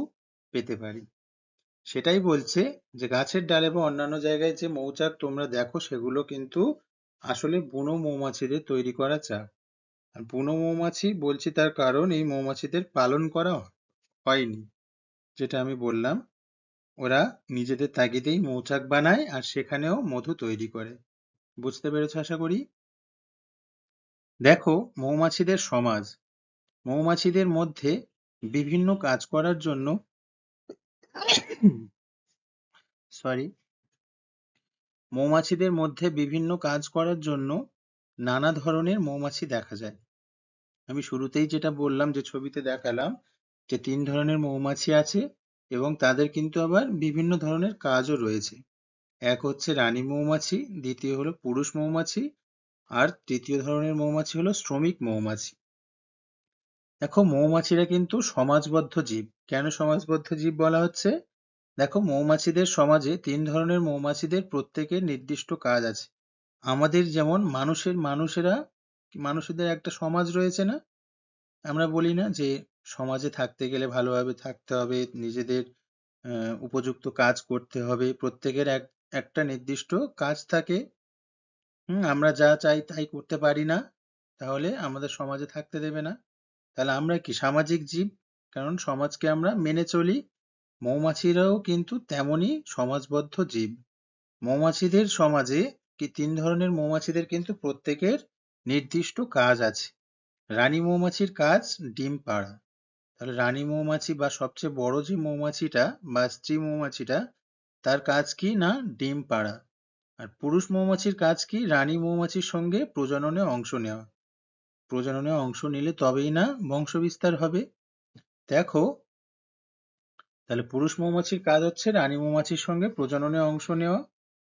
পেতে পারি। সেটাই বলছে যে গাছের ডালে বা অন্যান্য জায়গায় যে মৌচাক তোমরা দেখো, সেগুলো কিন্তু আসলে বুনো মৌমাছিদের তৈরি করা চাক। আর বুনো মৌমাছি বলছি তার কারণ এই মৌমাছিদের পালন করা হয়নি। যেটা আমি বললাম, ওরা নিজেদের তাগিদেই মৌচাক বানায় আর সেখানেও মধু তৈরি করে। বুঝতে পেরেছো আশা করি। দেখো, মৌমাছিদের সমাজ। মৌমাছিদের মধ্যে বিভিন্ন কাজ করার জন্য সরি মৌমাছিদের মধ্যে বিভিন্ন কাজ করার জন্য নানা ধরনের মৌমাছি দেখা যায়। আমি শুরুতেই যেটা বললাম, যে ছবিতে দেখালাম, যে 3 ধরনের মৌমাছি আছে এবং তাদের কিন্তু আবার বিভিন্ন ধরনের কাজও রয়েছে। এক হচ্ছে রানী মৌমাছি, দ্বিতীয় হলো পুরুষ মৌমাছি, আর তৃতীয় ধরনের মৌমাছি হলো শ্রমিক মৌমাছি। দেখো, মৌমাছিরা কিন্তু সমাজবদ্ধ জীব। কেন সমাজবদ্ধ জীব বলা হচ্ছে? দেখো, মৌমাছিদের সমাজে 3 ধরনের মৌমাছিদের প্রত্যেকের নির্দিষ্ট কাজ আছে। আমাদের যেমন মানুষেদের একটা সমাজ রয়েছে না? আমরা বলি না যে সমাজে থাকতে গেলে ভালোভাবে থাকতে হবে, নিজেদের উপযুক্ত কাজ করতে হবে, প্রত্যেকের একটা নির্দিষ্ট কাজ থাকে। আমরা যা চাই তাই করতে পারি না, তাহলে আমাদের সমাজে থাকতে দেবে না। তাহলে আমরা কি সামাজিক জীব, কারণ সমাজকে আমরা মেনে চলি। মৌমাছিরাও কিন্তু তেমনই সমাজবদ্ধ জীব। মৌমাছিদের সমাজে কি 3 ধরনের মৌমাছিদের কিন্তু প্রত্যেকের নির্দিষ্ট কাজ আছে। রানী মৌমাছির কাজ ডিম পাড়া। তাহলে রানী মৌমাছি বা সবচেয়ে বড় যে মৌমাছিটা বা স্ত্রী মৌমাছিটা, তার কাজ কি না ডিম পাড়া। আর পুরুষ মৌমাছির কাজ কি, রানী মৌমাছির সঙ্গে প্রজননে অংশ নেওয়া। প্রজননে অংশ নিলে তবেই না বংশ বিস্তার হবে। দেখো, তাহলে পুরুষ মৌমাছির কাজ হচ্ছে রানী মৌমাছির সঙ্গে প্রজননে অংশ নেওয়া।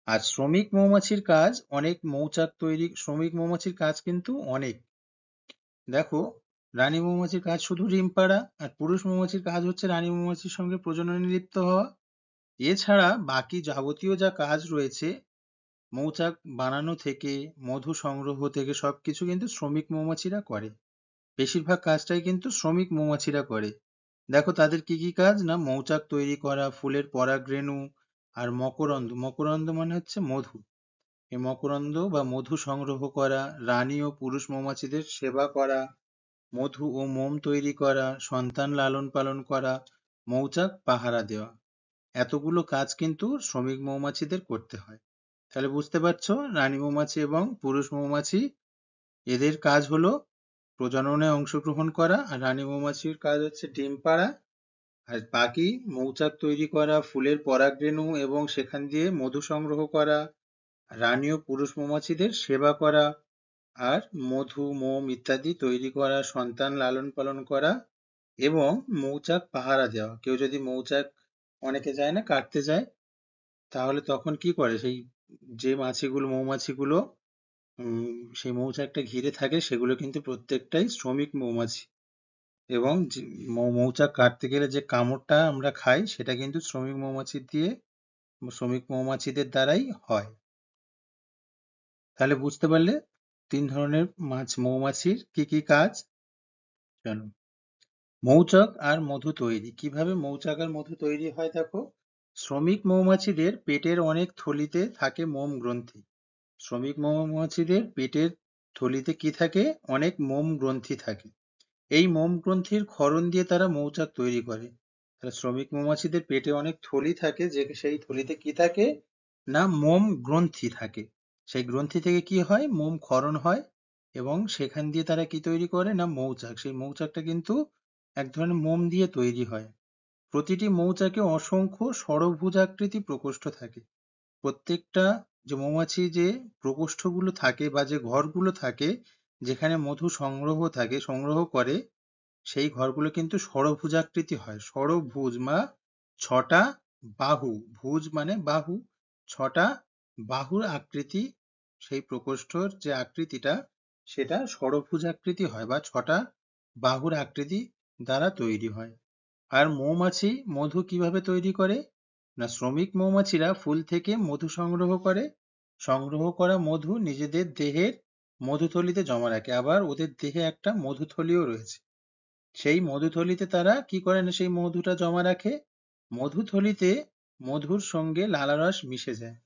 আর শ্রমিক মৌমাছির কাজ অনেক মৌচাক তৈরি। শ্রমিক মৌমাছির কাজ কিন্তু অনেক। দেখো, রানী মৌমাছির কাজ শুধু ডিম পাড়া, আর পুরুষ মৌমাছির কাজ হচ্ছে রানী মৌমাছির সঙ্গে প্রজননে লিপ্ত হওয়া। এছাড়া বাকি যাবতীয় যা কাজ রয়েছে, মৌচাক বানানো থেকে মধু সংগ্রহ থেকে সবকিছু কিন্তু শ্রমিক মৌমাছিরা করে। বেশিরভাগ কাজটাই কিন্তু শ্রমিক মৌমাছিরা করে। দেখো, তাদের কি কি কাজ না, মৌচাক তৈরি করা, ফুলের পরাগরেণু আর মকরন্দ। মকরন্দ মানে হচ্ছে মধু। এই মকরন্দ বা মধু সংগ্রহ করা, রানী ও পুরুষ মৌমাছিদের সেবা করা, মধু ও মোম তৈরি করা, সন্তান লালন পালন করা, মৌচাক পাহারা দেওয়া, এতগুলো কাজ কিন্তু শ্রমিক মৌমাছিদের করতে হয়। তাহলে বুঝতে পারছো, রানী মৌমাছি এবং পুরুষ মৌমাছি এদের কাজ হলো প্রজননে অংশগ্রহণ করা, আর রানী মৌমাছির কাজ হচ্ছে ডিম পাড়া, আর বাকি মৌচাক তৈরি করা, ফুলের পরাগরেণু এবং সেখান দিয়ে মধু সংগ্রহ করা, রানী ও পুরুষ মৌমাছিদের সেবা করা, আর মধু, মোম ইত্যাদি তৈরি করা, সন্তান লালন পালন করা এবং মৌচাক পাহারা দেওয়া। কেউ যদি মৌচাক, অনেকে যায় না কাটতে যায়, তাহলে তখন কি করে, সেই যে মৌমাছিগুলো সেই মৌচাকটা ঘিরে থাকে, সেগুলো কিন্তু প্রত্যেকটাই শ্রমিক মৌমাছি। এবং মৌচাক কাটতে গেলে যে কামড়টা আমরা খাই সেটা কিন্তু শ্রমিক মৌমাছিদের দ্বারাই হয়। তাহলে বুঝতে পারলে 3 ধরনের মৌমাছির কি কি কাজ। চলো, মৌচাক আর মধু তৈরি। কিভাবে মৌচাক আর মধু তৈরি হয় দেখো। শ্রমিক মৌমাছিদের পেটের অনেক থলিতে থাকে মোম গ্রন্থি। শ্রমিক মৌমাছিদের পেটের থলিতে কি থাকে? অনেক মোম গ্রন্থি থাকে। এই মোম গ্রন্থির ক্ষরণ দিয়ে তারা মৌচাক তৈরি করে। তাহলে শ্রমিক মৌমাছিদের পেটে অনেক থলি থাকে, যে সেই থলিতে কি থাকে না মোম গ্রন্থি থাকে। সেই গ্রন্থি থেকে কি হয়? মোম ক্ষরণ হয় এবং সেখান দিয়ে তারা কি তৈরি করে না মৌচাক। সেই মৌচাকটা কিন্তু এক ধরনের মোম দিয়ে তৈরি হয়। প্রতিটি মৌচাকে অসংখ্য ষড়ভুজাকৃতি প্রকোষ্ঠ থাকে। প্রত্যেকটা যে মৌমাছি যে প্রকোষ্ঠগুলো থাকে বা যে ঘরগুলো থাকে যেখানে মধু সংগ্রহ করে, সেই ঘরগুলো কিন্তু ষড়ভুজাকৃতি হয়। ষড়ভুজ ছটা বাহু, ভুজ মানে বাহু, ছটা বাহুর আকৃতি। সেই প্রকোষ্ঠর যে আকৃতিটা সেটা ষড়ভুজাকৃতি হয় বা ছটা বাহুর আকৃতি দ্বারা তৈরি হয়। আর মৌমাছি মধু কিভাবে তৈরি করে না, শ্রমিক মৌমাছিরা ফুল থেকে মধু সংগ্রহ করে। সংগ্রহ করা মধু নিজেদের দেহের মধুথলিতে জমা রাখে। আবার ওদের দেহে একটা মধুথলিও রয়েছে। সেই মধুথলিতে তারা কি করে না, সেই মধুটা জমা রাখে। মধুথলিতে মধুর সঙ্গে লালারস মিশে যায়।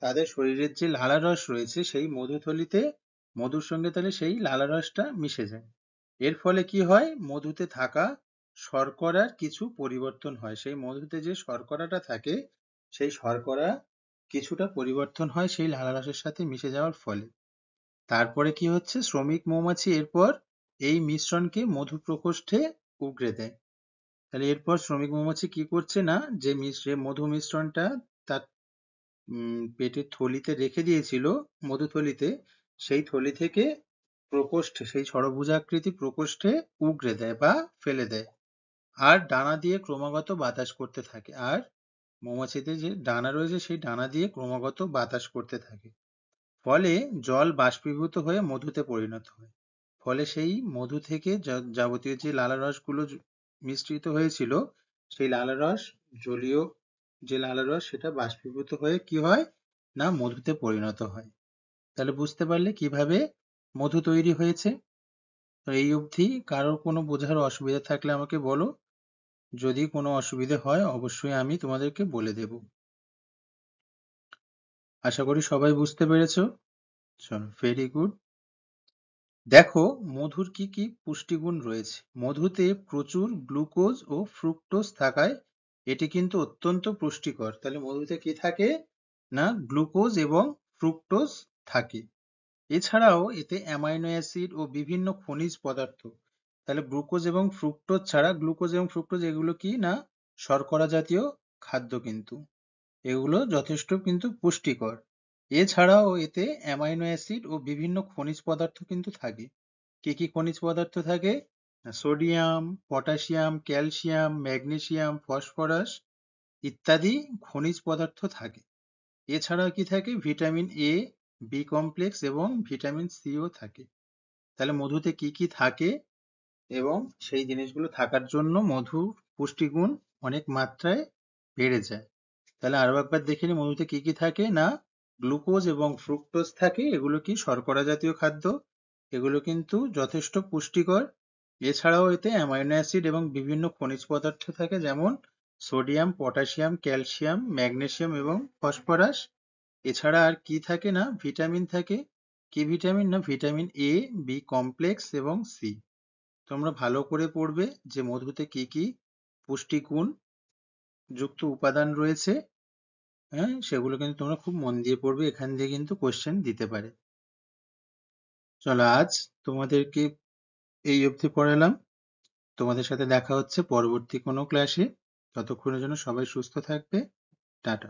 তাদের শরীরের যে লালারস রয়েছে সেই মধুথলিতে মধুর সঙ্গে তাহলে সেই লালারসটা মিশে যায়। এর ফলে কি হয়? মধুতে থাকা শর্করার কিছু পরিবর্তন হয়। সেই মধুতে যে শর্করাটা থাকে সেই শর্করা কিছুটা পরিবর্তন হয় সেই লালারসের সাথে মিশে যাওয়ার ফলে। তারপরে কি হচ্ছে? শ্রমিক মৌমাছি এরপর এই মিশ্রণকে মধু প্রকোষ্ঠে উগরে দেয়। তাহলে এরপর শ্রমিক মৌমাছি কি করছে না, যে মধু মিশ্রণটা তার পেটের থলিতে রেখে দিয়েছিল মধুথলিতে, সেই থলি থেকে প্রকোষ্ঠে, সেই ষড়ভুজাকৃতি প্রকোষ্ঠে উগরে দেয় বা ফেলে দেয়। আর ডানা দিয়ে ক্রমাগত বাতাস করতে থাকে। আর মৌমাছিদের যে ডানা রয়েছে সেই ডানা দিয়ে ক্রমাগত বাতাস করতে থাকে। ফলে জল বাষ্পীভূত হয়ে মধুতে পরিণত হয়। ফলে সেই মধু থেকে যাবতীয় যে লালারসগুলো মিশ্রিত হয়েছিল সেই লালারস, জলীয় যে লালারস সেটা বাষ্পীভূত হয়ে কি হয় না মধুতে পরিণত হয়। তাহলে বুঝতে পারলে কিভাবে মধু তৈরি হয়েছে। তো এই অবধি কারোর কোনো বোঝার অসুবিধা থাকলে আমাকে বলো। যদি কোনো অসুবিধে হয় অবশ্যই আমি তোমাদেরকে বলে দেব। আশা করি সবাই বুঝতে পেরেছো। চলো, ভেরি গুড। দেখো মধুর কি কি পুষ্টিগুণ রয়েছে। মধুতে প্রচুর গ্লুকোজ ও ফ্রুক্টোজ থাকায় এটি কিন্তু অত্যন্ত পুষ্টিকর। তাহলে মধুতে কি থাকে না গ্লুকোজ এবং ফ্রুক্টোজ থাকে। এছাড়াও এতে অ্যামাইনো অ্যাসিড ও বিভিন্ন খনিজ পদার্থ। তাহলে গ্লুকোজ এবং ফ্রুক্টোজ এগুলো কি না শর্করা জাতীয় খাদ্য, কিন্তু এগুলো যথেষ্ট কিন্তু পুষ্টিকর। এছাড়াও এতে অ্যামাইনো অ্যাসিড ও বিভিন্ন খনিজ পদার্থ কিন্তু থাকে। কি কি খনিজ পদার্থ থাকে? Sodium, potassium, calcium, magnesium, phosphorus ইত্যাদি খনিজ পদার্থ থাকে। এছাড়াও কি থাকে? ভিটামিন এ, বি কমপ্লেক্স এবং ভিটামিন সিও থাকে। তাহলে মধুতে কি কি থাকে এবং সেই জিনিসগুলো থাকার জন্য মধুর পুষ্টিগুণ অনেক মাত্রায় বেড়ে যায়। তাহলে আরো একবার দেখে নিই মধুতে কি কি থাকে না গ্লুকোজ এবং ফ্রুক্টোজ থাকে। এগুলো কি শর্করা জাতীয় খাদ্য, এগুলো কিন্তু যথেষ্ট পুষ্টিকর। এছাড়াও এতে অ্যামাইনো অ্যাসিড এবং বিভিন্ন খনিজ পদার্থ থাকে, যেমন সোডিয়াম, পটাশিয়াম, ক্যালসিয়াম, ম্যাগনেসিয়াম এবং ফসফরাস। এছাড়া আর কি থাকে না ভিটামিন থাকে। কি ভিটামিন না ভিটামিন এ, বি কমপ্লেক্স এবং সি। তোমরা ভালো করে পড়বে যে মধুতে কি কি পুষ্টিগুণ যুক্ত উপাদান রয়েছে। হ্যাঁ, সেগুলো কিন্তু তোমরা খুব মন দিয়ে পড়বে, এখান দিয়ে কিন্তু কোশ্চেন দিতে পারে। চলো, আজ তোমাদেরকে এই অবধি পড়ালাম। তোমাদের সাথে দেখা হচ্ছে পরবর্তী কোনো ক্লাসে। ততক্ষণের জন্য সবাই সুস্থ থাকবে। টাটা।